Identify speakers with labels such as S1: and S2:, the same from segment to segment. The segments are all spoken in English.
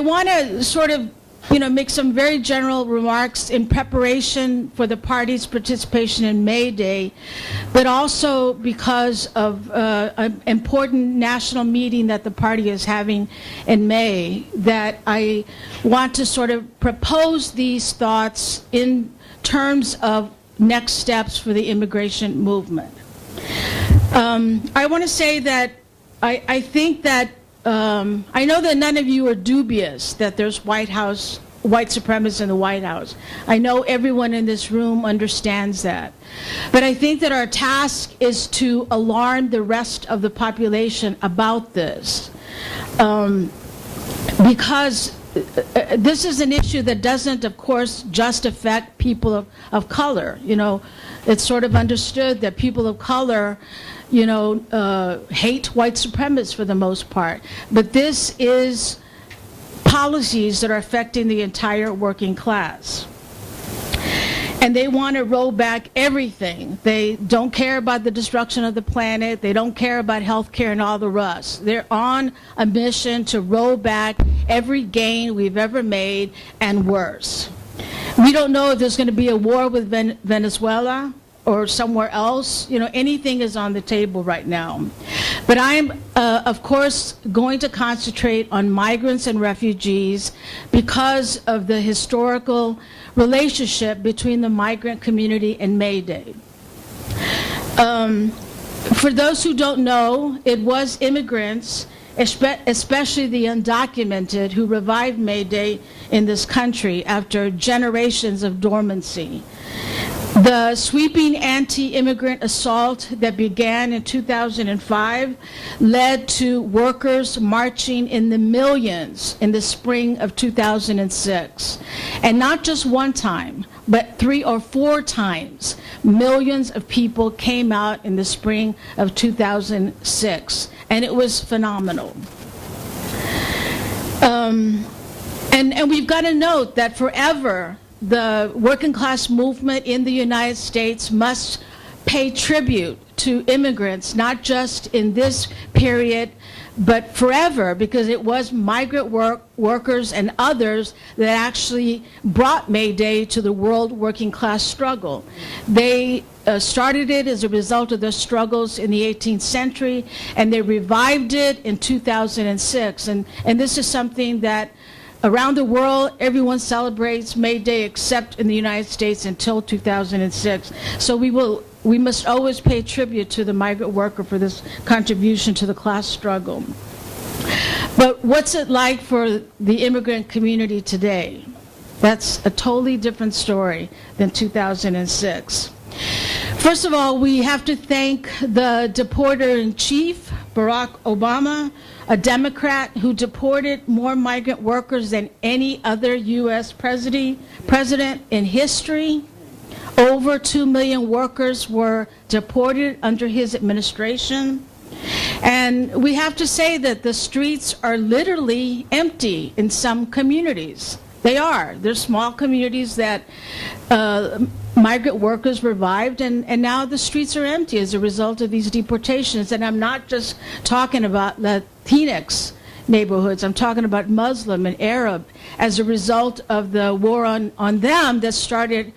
S1: want to sort of, make some very general remarks in preparation for the party's participation in May Day, but also because of an important national meeting that the party is having in May, that I want to sort of propose these thoughts in terms of next steps for the immigration movement. I want to say that I think that I know that none of you are dubious that there's white supremacists in the White House. I know everyone in this room understands that. But I think that our task is to alarm the rest of the population about this. Because this is an issue that doesn't, of course, just affect people of color. It's sort of understood that people of color hate white supremacists for the most part. But this is policies that are affecting the entire working class. And they want to roll back everything. They don't care about the destruction of the planet. They don't care about healthcare and all the rest. They're on a mission to roll back every gain we've ever made and worse. We don't know if there's going to be a war with Venezuela or somewhere else. Anything is on the table right now. But I'm, of course, going to concentrate on migrants and refugees because of the historical relationship between the migrant community and May Day. For those who don't know, it was immigrants, especially the undocumented, who revived May Day in this country after generations of dormancy. The sweeping anti-immigrant assault that began in 2005 led to workers marching in the millions in the spring of 2006. And not just one time, but 3 or 4 times, millions of people came out in the spring of 2006. And it was phenomenal. And we've got to note that forever, the working class movement in the United States must pay tribute to immigrants, not just in this period, but forever, because it was migrant workers and others that actually brought May Day to the world working class struggle. They started it as a result of their struggles in the 18th century, and they revived it in 2006. And this is something that around the world, everyone celebrates May Day except in the United States until 2006. So we must always pay tribute to the migrant worker for this contribution to the class struggle. But what's it like for the immigrant community today? That's a totally different story than 2006. First of all, we have to thank the deporter-in-chief, Barack Obama, a Democrat who deported more migrant workers than any other U.S. president in history. Over 2 million workers were deported under his administration. And we have to say that the streets are literally empty in some communities. They are. There's small communities that migrant workers revived, and now the streets are empty as a result of these deportations. And I'm not just talking about Latinx neighborhoods. I'm talking about Muslim and Arab as a result of the war on them that started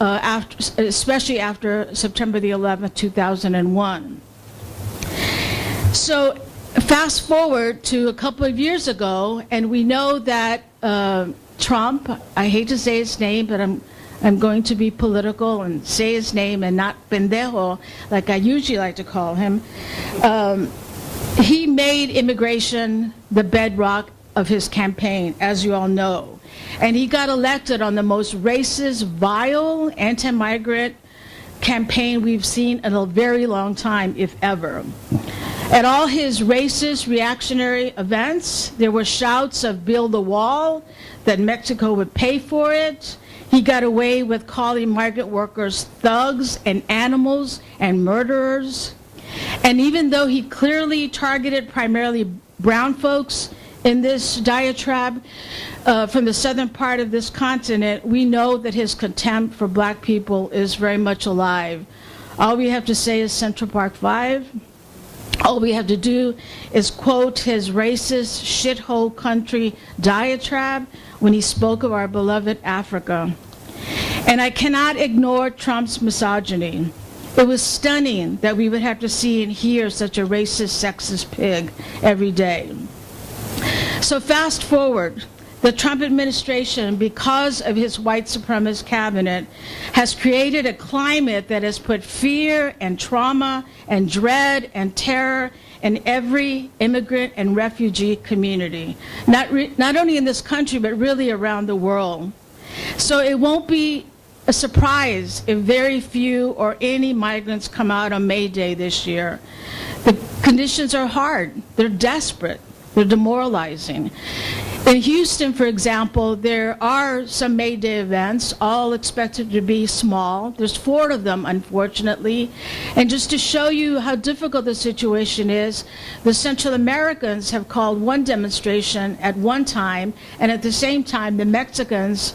S1: especially after September the 11th, 2001. So fast forward to a couple of years ago, and we know that Trump, I hate to say his name, but I'm going to be political and say his name and not pendejo, like I usually like to call him. He made immigration the bedrock of his campaign, as you all know. And he got elected on the most racist, vile, anti-migrant campaign we've seen in a very long time, if ever. At all his racist, reactionary events, there were shouts of build the wall, that Mexico would pay for it. He got away with calling migrant workers thugs and animals and murderers. And even though he clearly targeted primarily brown folks in this diatribe from the southern part of this continent, we know that his contempt for black people is very much alive. All we have to say is Central Park 5. All we have to do is quote his racist shithole country diatribe when he spoke of our beloved Africa. And I cannot ignore Trump's misogyny. It was stunning that we would have to see and hear such a racist, sexist pig every day. So fast forward, the Trump administration, because of his white supremacist cabinet, has created a climate that has put fear and trauma and dread and terror in every immigrant and refugee community, not only in this country, but really around the world. So it won't be a surprise if very few or any migrants come out on May Day this year. The conditions are hard. They're desperate. They're demoralizing. In Houston, for example, there are some May Day events, all expected to be small. There's 4 of them, unfortunately. And just to show you how difficult the situation is, the Central Americans have called one demonstration at one time, and at the same time, the Mexicans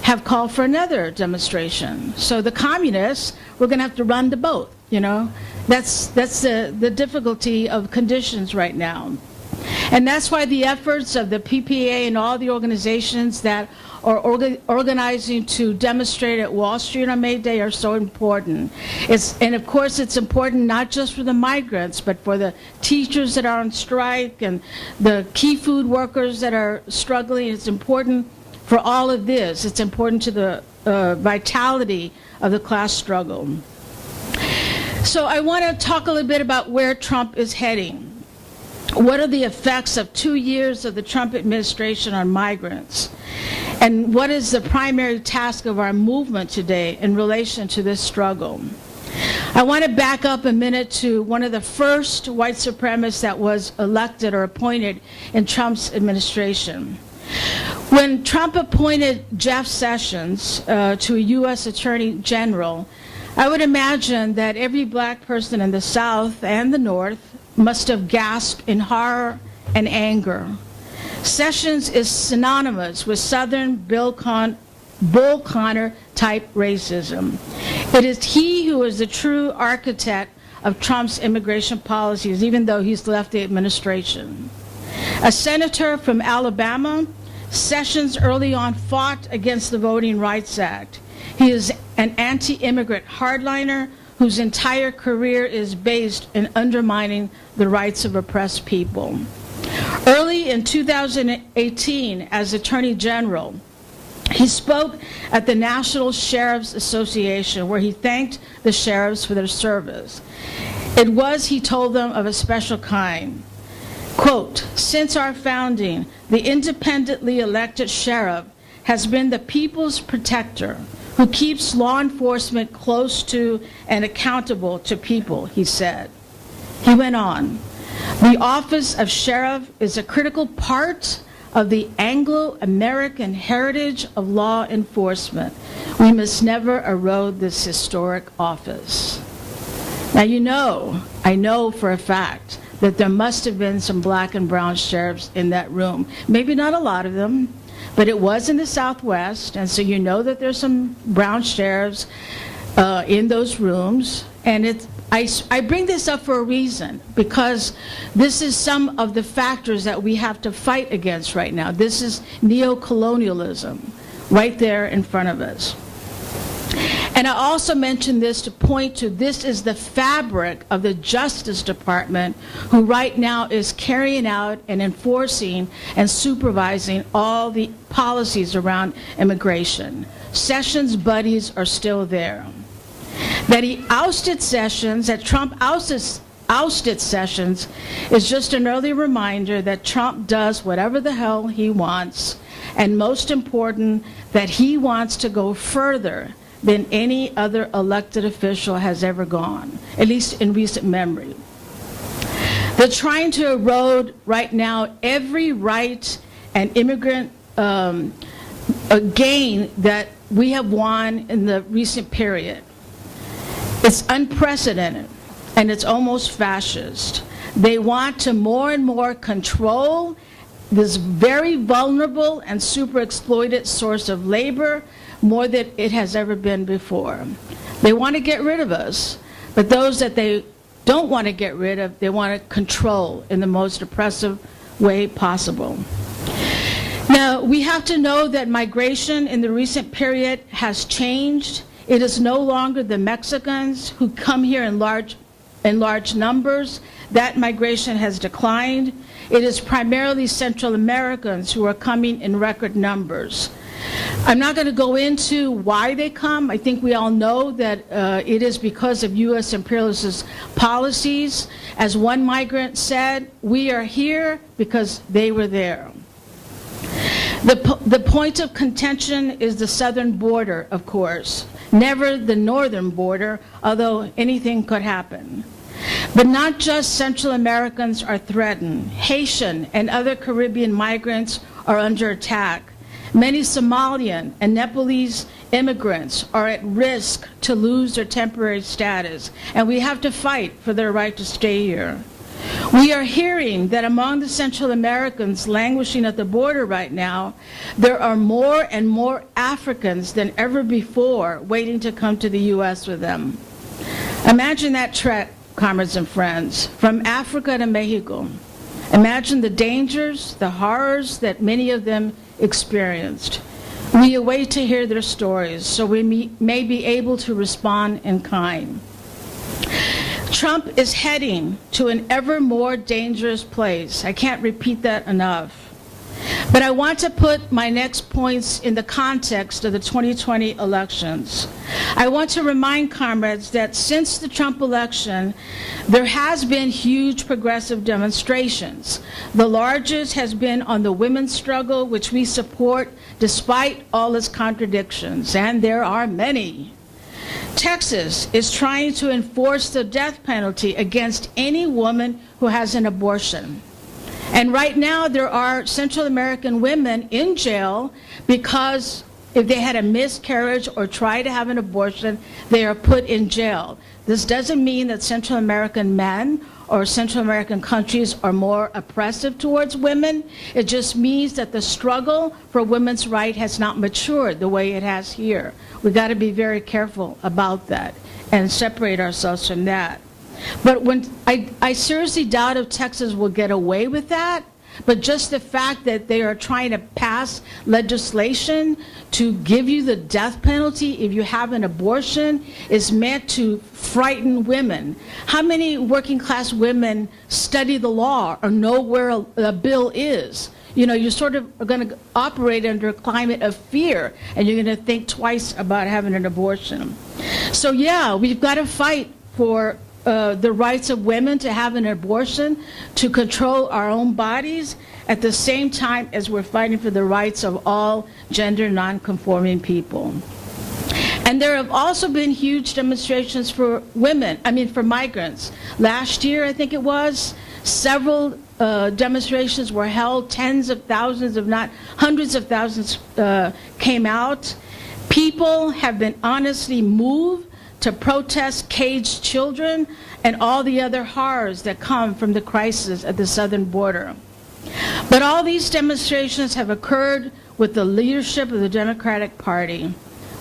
S1: have called for another demonstration. So the communists, we're going to have to run the boat, you know. That's the difficulty of conditions right now. And that's why the efforts of the PPA and all the organizations that are organizing to demonstrate at Wall Street on May Day are so important. And of course, it's important not just for the migrants, but for the teachers that are on strike and the key food workers that are struggling. It's important for all of this. It's important to the vitality of the class struggle. So I want to talk a little bit about where Trump is heading. What are the effects of 2 years of the Trump administration on migrants? And what is the primary task of our movement today in relation to this struggle? I want to back up a minute to one of the first white supremacists that was elected or appointed in Trump's administration. When Trump appointed Jeff Sessions to a U.S. Attorney General, I would imagine that every black person in the South and the North must have gasped in horror and anger. Sessions is synonymous with Southern Bull Connor type racism. It is he who is the true architect of Trump's immigration policies, even though he's left the administration. A senator from Alabama, Sessions early on fought against the Voting Rights Act. He is an anti-immigrant hardliner whose entire career is based in undermining the rights of oppressed people. Early in 2018, as Attorney General, he spoke at the National Sheriff's Association, where he thanked the sheriffs for their service. It was, he told them, of a special kind. Quote, "Since our founding, the independently elected sheriff has been the people's protector who keeps law enforcement close to and accountable to people," he said. He went on, "The office of sheriff is a critical part of the Anglo-American heritage of law enforcement. We must never erode this historic office." Now, you know, I know for a fact that there must have been some black and brown sheriffs in that room. Maybe not a lot of them, but it was in the Southwest, and so you know that there's some brown sheriffs in those rooms. And I bring this up for a reason, because this is some of the factors that we have to fight against right now. This is neocolonialism right there in front of us. And I also mention this to point to this is the fabric of the Justice Department, who right now is carrying out and enforcing and supervising all the policies around immigration. Sessions' buddies are still there. That he ousted Sessions, that Trump ousted Sessions, is just an early reminder that Trump does whatever the hell he wants, and most important, that he wants to go further than any other elected official has ever gone, at least in recent memory. They're trying to erode right now every right and immigrant gain that we have won in the recent period. It's unprecedented, and it's almost fascist. They want to more and more control this very vulnerable and super exploited source of labor more than it has ever been before. They want to get rid of us, but those that they don't want to get rid of, they want to control in the most oppressive way possible. Now, we have to know that migration in the recent period has changed. It is no longer the Mexicans who come here in large numbers. That migration has declined. It is primarily Central Americans who are coming in record numbers. I'm not going to go into why they come. I think we all know that it is because of U.S. imperialist policies. As one migrant said, we are here because they were there. The point of contention is the southern border, of course, never the northern border, although anything could happen. But not just Central Americans are threatened. Haitian and other Caribbean migrants are under attack. Many Somalian and Nepalese immigrants are at risk to lose their temporary status, and we have to fight for their right to stay here. We are hearing that among the Central Americans languishing at the border right now, there are more and more Africans than ever before waiting to come to the U.S. with them. Imagine that trek, comrades and friends, from Africa to Mexico. Imagine the dangers, the horrors that many of them experienced. We await to hear their stories so we may be able to respond in kind. Trump is heading to an ever more dangerous place. I can't repeat that enough. But I want to put my next points in the context of the 2020 elections. I want to remind comrades that since the Trump election, there has been huge progressive demonstrations. The largest has been on the women's struggle, which we support despite all its contradictions, and there are many. Texas is trying to enforce the death penalty against any woman who has an abortion. And right now there are Central American women in jail because if they had a miscarriage or tried to have an abortion, they are put in jail. This doesn't mean that Central American men or Central American countries are more oppressive towards women. It just means that the struggle for women's rights has not matured the way it has here. We've got to be very careful about that and separate ourselves from that. But when I seriously doubt if Texas will get away with that, but just the fact that they are trying to pass legislation to give you the death penalty if you have an abortion is meant to frighten women. How many working class women study the law or know where a bill is? You know, you sort of are going to operate under a climate of fear, and you're going to think twice about having an abortion. So yeah, we've got to fight for the rights of women to have an abortion, to control our own bodies, at the same time as we're fighting for the rights of all gender non-conforming people. And there have also been huge demonstrations for women, for migrants. Last year, I think it was, several demonstrations were held, tens of thousands, if not hundreds of thousands came out. People have been honestly moved to protest caged children and all the other horrors that come from the crisis at the southern border. But all these demonstrations have occurred with the leadership of the Democratic Party,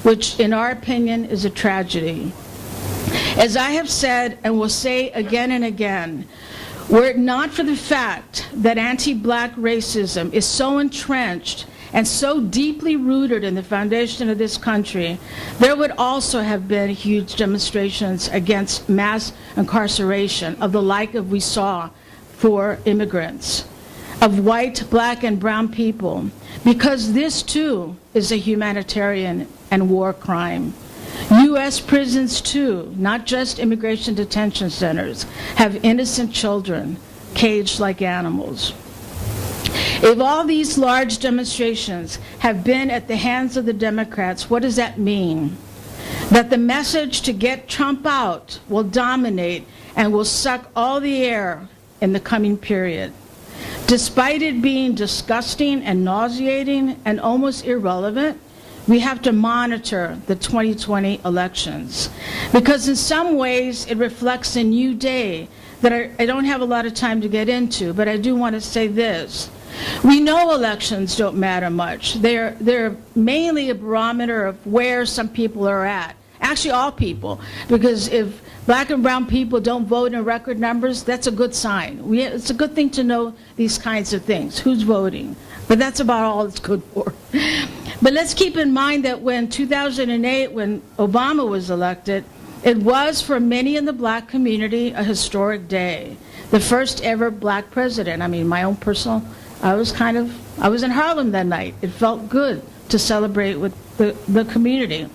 S1: which in our opinion is a tragedy. As I have said and will say again and again, were it not for the fact that anti-black racism is so entrenched and so deeply rooted in the foundation of this country, there would also have been huge demonstrations against mass incarceration of the like of we saw for immigrants, of white, black, and brown people, because this too is a humanitarian and war crime. U.S. prisons too, not just immigration detention centers, have innocent children caged like animals. If all these large demonstrations have been at the hands of the Democrats, what does that mean? That the message to get Trump out will dominate and will suck all the air in the coming period. Despite it being disgusting and nauseating and almost irrelevant, we have to monitor the 2020 elections, because in some ways it reflects a new day that I don't have a lot of time to get into, but I do want to say this. We know elections don't matter much. They're mainly a barometer of where some people are at actually all people, because if black and brown people don't vote in record numbers, that's a good sign. It's a good thing to know these kinds of things, who's voting. But that's about all it's good for. But let's keep in mind that when 2008, when Obama was elected, it was for many in the black community a historic day. The first ever black president. I mean, my own personal, I was in Harlem that night. It felt good to celebrate with the community.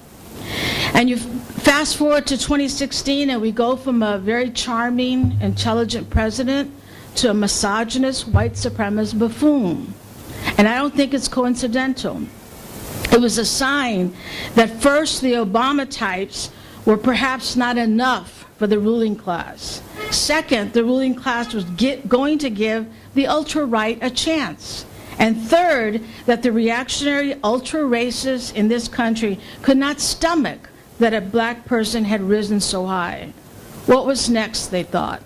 S1: And you fast forward to 2016 and we go from a very charming, intelligent president to a misogynist, white supremacist buffoon. And I don't think it's coincidental. It was a sign that first the Obama types were perhaps not enough for the ruling class. Second, the ruling class was going to give the ultra-right a chance. And third, that the reactionary ultra-racists in this country could not stomach that a black person had risen so high. What was next, they thought.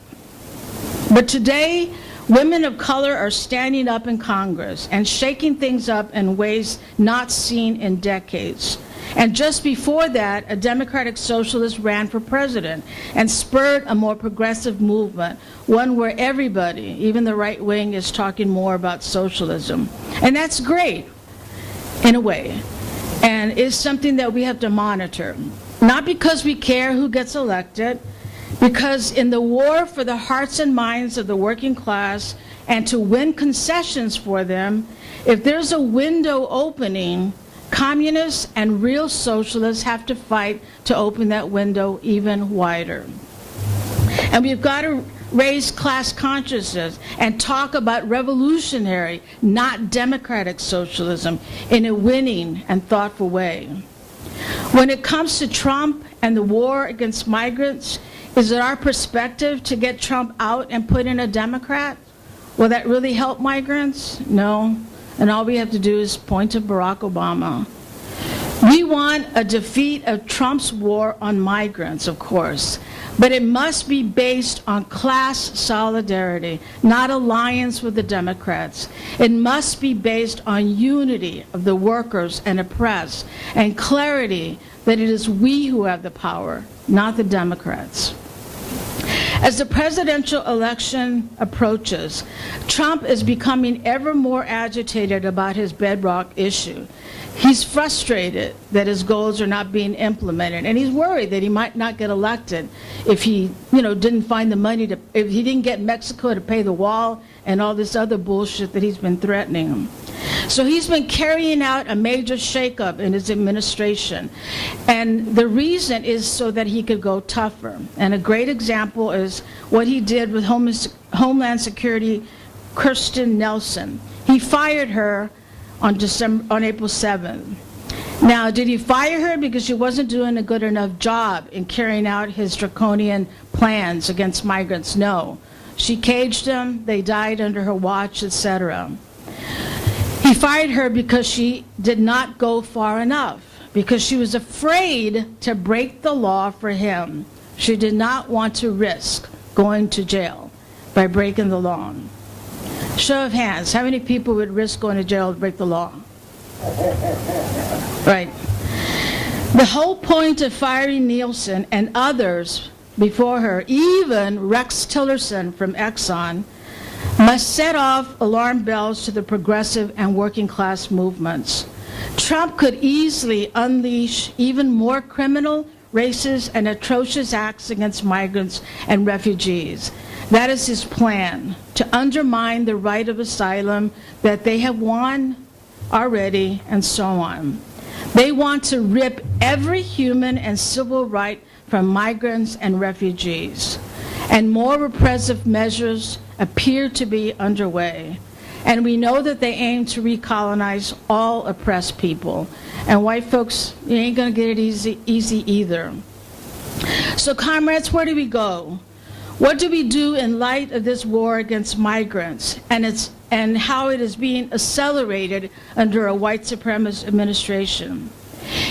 S1: But today, women of color are standing up in Congress and shaking things up in ways not seen in decades. And just before that, a Democratic socialist ran for president and spurred a more progressive movement, one where everybody, even the right wing, is talking more about socialism. And that's great, in a way, and is something that we have to monitor. Not because we care who gets elected, because in the war for the hearts and minds of the working class and to win concessions for them, if there's a window opening, communists and real socialists have to fight to open that window even wider. And we've got to raise class consciousness and talk about revolutionary, not democratic socialism in a winning and thoughtful way. When it comes to Trump and the war against migrants, is it our perspective to get Trump out and put in a Democrat? Will that really help migrants? No. And all we have to do is point to Barack Obama. We want a defeat of Trump's war on migrants, of course, but it must be based on class solidarity, not alliance with the Democrats. It must be based on unity of the workers and oppressed, and clarity that it is we who have the power, not the Democrats. As the presidential election approaches, Trump is becoming ever more agitated about his bedrock issue. He's frustrated that his goals are not being implemented, and he's worried that he might not get elected if he, didn't find the money if he didn't get Mexico to pay the wall and all this other bullshit that he's been threatening him. So he's been carrying out a major shakeup in his administration, and the reason is so that he could go tougher. And a great example is what he did with Homeland Security Kirstjen Nielsen. He fired her on April 7th. Now, did he fire her because she wasn't doing a good enough job in carrying out his draconian plans against migrants? No. She caged them, they died under her watch, etc. He fired her because she did not go far enough, because she was afraid to break the law for him. She did not want to risk going to jail by breaking the law. Show of hands, how many people would risk going to jail to break the law? Right. The whole point of firing Nielsen and others before her, even Rex Tillerson from Exxon, must set off alarm bells to the progressive and working class movements. Trump could easily unleash even more criminal, racist, and atrocious acts against migrants and refugees. That is his plan, to undermine the right of asylum that they have won already, and so on. They want to rip every human and civil right from migrants and refugees. And more repressive measures appear to be underway. And we know that they aim to recolonize all oppressed people. And white folks, you ain't gonna get it easy either. So comrades, where do we go? What do we do in light of this war against migrants and how it is being accelerated under a white supremacist administration?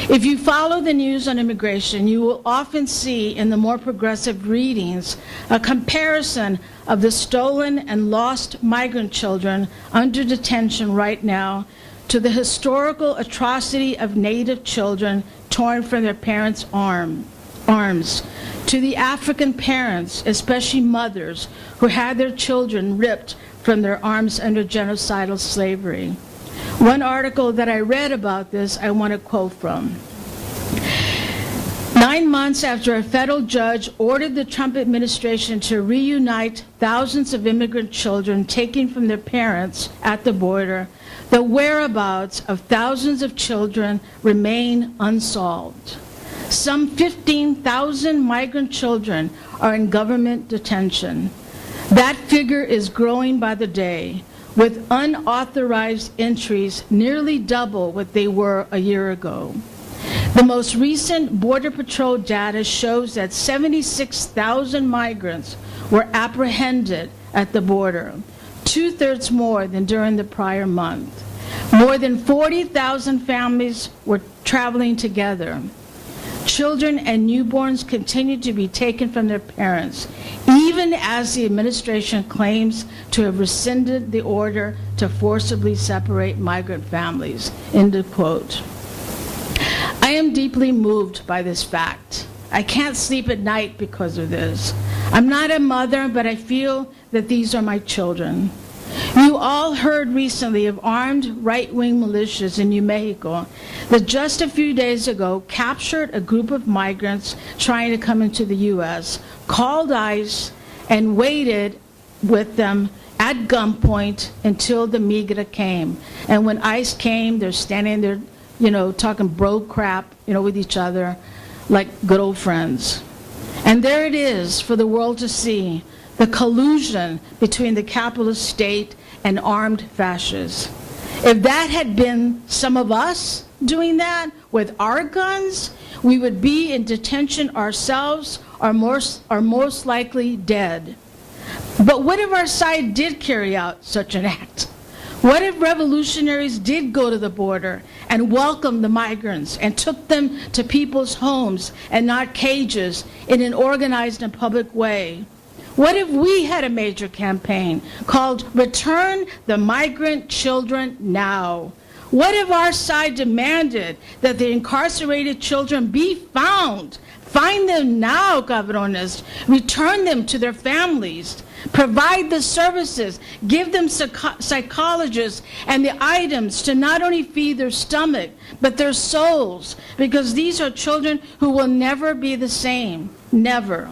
S1: If you follow the news on immigration, you will often see in the more progressive readings a comparison of the stolen and lost migrant children under detention right now to the historical atrocity of Native children torn from their parents' arms, to the African parents, especially mothers, who had their children ripped from their arms under genocidal slavery. One article that I read about this, I want to quote from. 9 months after a federal judge ordered the Trump administration to reunite thousands of immigrant children taken from their parents at the border, the whereabouts of thousands of children remain unsolved. Some 15,000 migrant children are in government detention. That figure is growing by the day, with unauthorized entries nearly double what they were a year ago. The most recent Border Patrol data shows that 76,000 migrants were apprehended at the border, 2/3 more than during the prior month. More than 40,000 families were traveling together. Children and newborns continue to be taken from their parents, even as the administration claims to have rescinded the order to forcibly separate migrant families. End of quote. I am deeply moved by this fact. I can't sleep at night because of this. I'm not a mother, but I feel that these are my children. You all heard recently of armed right-wing militias in New Mexico that just a few days ago captured a group of migrants trying to come into the U.S., called ICE, and waited with them at gunpoint until the migra came. And when ICE came, they're standing there, talking bro crap, with each other like good old friends. And there it is for the world to see, the collusion between the capitalist state and armed fascists. If that had been some of us doing that with our guns, we would be in detention ourselves or most likely dead. But what if our side did carry out such an act? What if revolutionaries did go to the border and welcome the migrants and took them to people's homes and not cages in an organized and public way? What if we had a major campaign called Return the Migrant Children Now? What if our side demanded that the incarcerated children be found? Find them now, cabrones. Return them to their families. Provide the services. Give them psychologists and the items to not only feed their stomach, but their souls, because these are children who will never be the same. Never.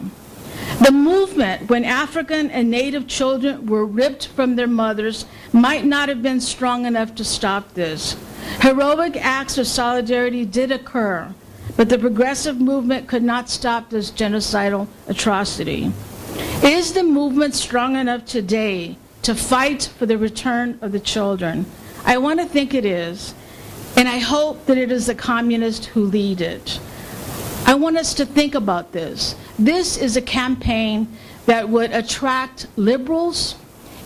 S1: The movement when African and Native children were ripped from their mothers might not have been strong enough to stop this. Heroic acts of solidarity did occur, but the progressive movement could not stop this genocidal atrocity. Is the movement strong enough today to fight for the return of the children? I want to think it is, and I hope that it is the communists who lead it. I want us to think about this. This is a campaign that would attract liberals,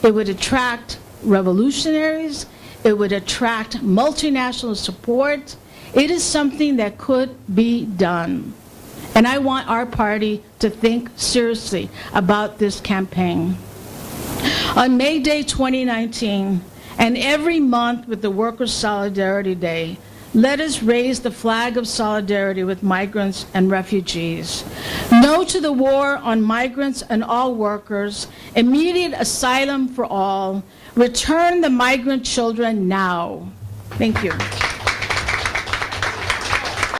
S1: it would attract revolutionaries, it would attract multinational support. It is something that could be done. And I want our party to think seriously about this campaign. On May Day 2019, and every month with the Workers' Solidarity Day, let us raise the flag of solidarity with migrants and refugees. No to the war on migrants and all workers, immediate asylum for all. Return the migrant children now. Thank you.